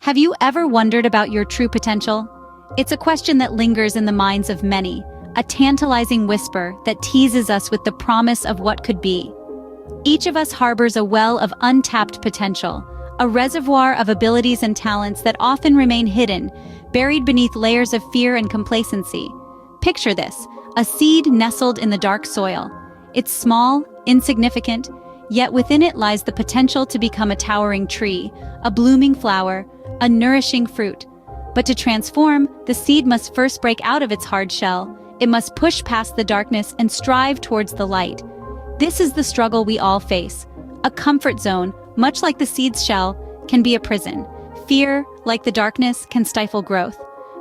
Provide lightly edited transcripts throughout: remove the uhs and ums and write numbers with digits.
Have you ever wondered about your true potential? It's a question that lingers in the minds of many, a tantalizing whisper that teases us with the promise of what could be. Each of us harbors a well of untapped potential, a reservoir of abilities and talents that often remain hidden, buried beneath layers of fear and complacency. Picture this, a seed nestled in the dark soil. It's small, insignificant, yet within it lies the potential to become a towering tree, a blooming flower, a nourishing fruit. But to transform, the seed must first break out of its hard shell. It must push past the darkness and strive towards the light. This is the struggle we all face. A comfort zone, much like the seed's shell, can be a prison. Fear, like the darkness, can stifle growth.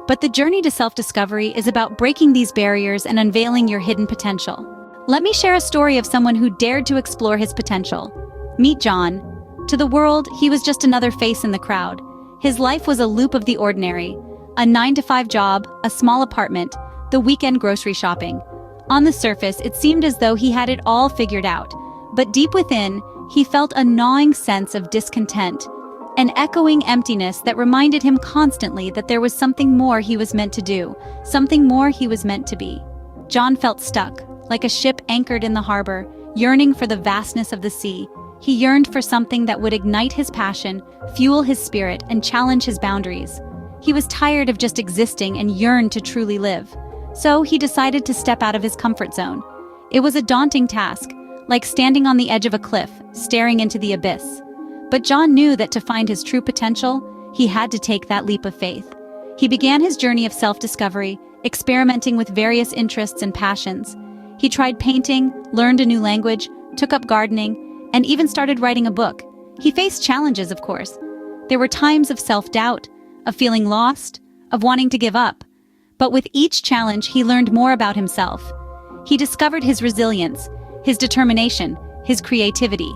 But the journey to self-discovery is about breaking these barriers and unveiling your hidden potential. Let me share a story of someone who dared to explore his potential. Meet John. To the world, he was just another face in the crowd. His life was a loop of the ordinary. A 9-to-5 job, a small apartment, the weekend grocery shopping. On the surface, it seemed as though he had it all figured out. But deep within, he felt a gnawing sense of discontent, an echoing emptiness that reminded him constantly that there was something more he was meant to do, something more he was meant to be. John felt stuck, like a ship anchored in the harbor, yearning for the vastness of the sea. He yearned for something that would ignite his passion, fuel his spirit, and challenge his boundaries. He was tired of just existing and yearned to truly live. So he decided to step out of his comfort zone. It was a daunting task, like standing on the edge of a cliff, staring into the abyss. But John knew that to find his true potential, he had to take that leap of faith. He began his journey of self-discovery, experimenting with various interests and passions. He tried painting, learned a new language, took up gardening, and even started writing a book. He faced challenges, of course. There were times of self-doubt, of feeling lost, of wanting to give up. But with each challenge, he learned more about himself. He discovered his resilience, his determination, his creativity.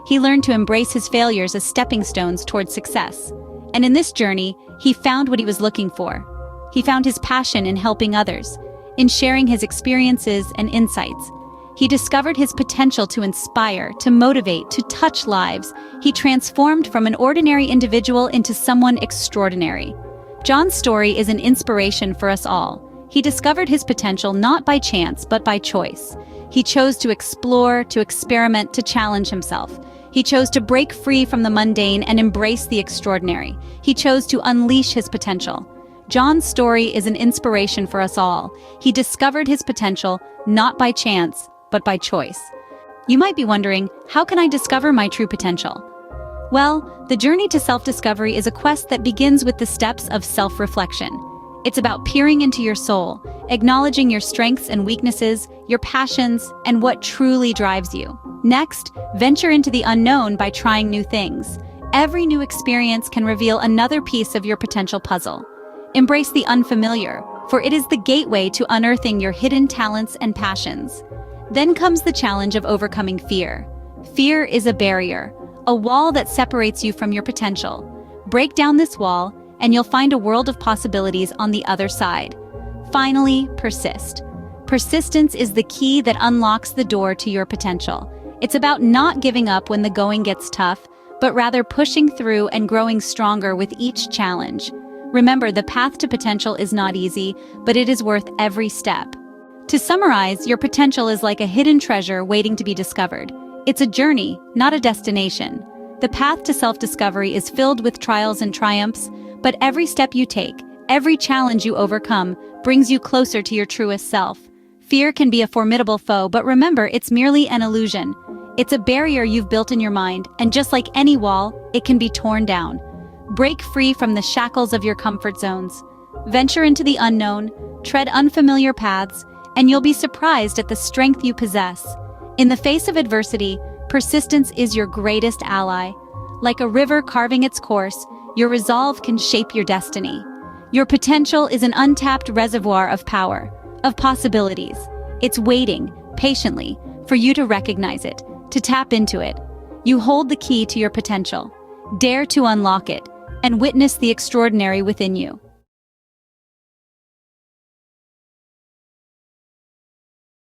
He learned to embrace his failures as stepping stones towards success. And in this journey, he found what he was looking for. He found his passion in helping others, in sharing his experiences and insights. He discovered his potential to inspire, to motivate, to touch lives. He transformed from an ordinary individual into someone extraordinary. John's story is an inspiration for us all. He discovered his potential not by chance, but by choice. He chose to explore, to experiment, to challenge himself. He chose to break free from the mundane and embrace the extraordinary. He chose to unleash his potential. John's story is an inspiration for us all. He discovered his potential not by chance, but by choice. You might be wondering, how can I discover my true potential? Well, the journey to self-discovery is a quest that begins with the steps of self-reflection. It's about peering into your soul, acknowledging your strengths and weaknesses, your passions, and what truly drives you. Next, venture into the unknown by trying new things. Every new experience can reveal another piece of your potential puzzle. Embrace the unfamiliar, for it is the gateway to unearthing your hidden talents and passions. Then comes the challenge of overcoming fear. Fear is a barrier, a wall that separates you from your potential. Break down this wall, and you'll find a world of possibilities on the other side. Finally, persist. Persistence is the key that unlocks the door to your potential. It's about not giving up when the going gets tough, but rather pushing through and growing stronger with each challenge. Remember, the path to potential is not easy, but it is worth every step. To summarize, your potential is like a hidden treasure waiting to be discovered. It's a journey, not a destination. The path to self-discovery is filled with trials and triumphs, but every step you take, every challenge you overcome, brings you closer to your truest self. Fear can be a formidable foe, but remember, it's merely an illusion. It's a barrier you've built in your mind, and just like any wall, it can be torn down. Break free from the shackles of your comfort zones. Venture into the unknown, tread unfamiliar paths, and you'll be surprised at the strength you possess. In the face of adversity, persistence is your greatest ally. Like a river carving its course, your resolve can shape your destiny. Your potential is an untapped reservoir of power, of possibilities. It's waiting, patiently, for you to recognize it, to tap into it. You hold the key to your potential. Dare to unlock it, and witness the extraordinary within you.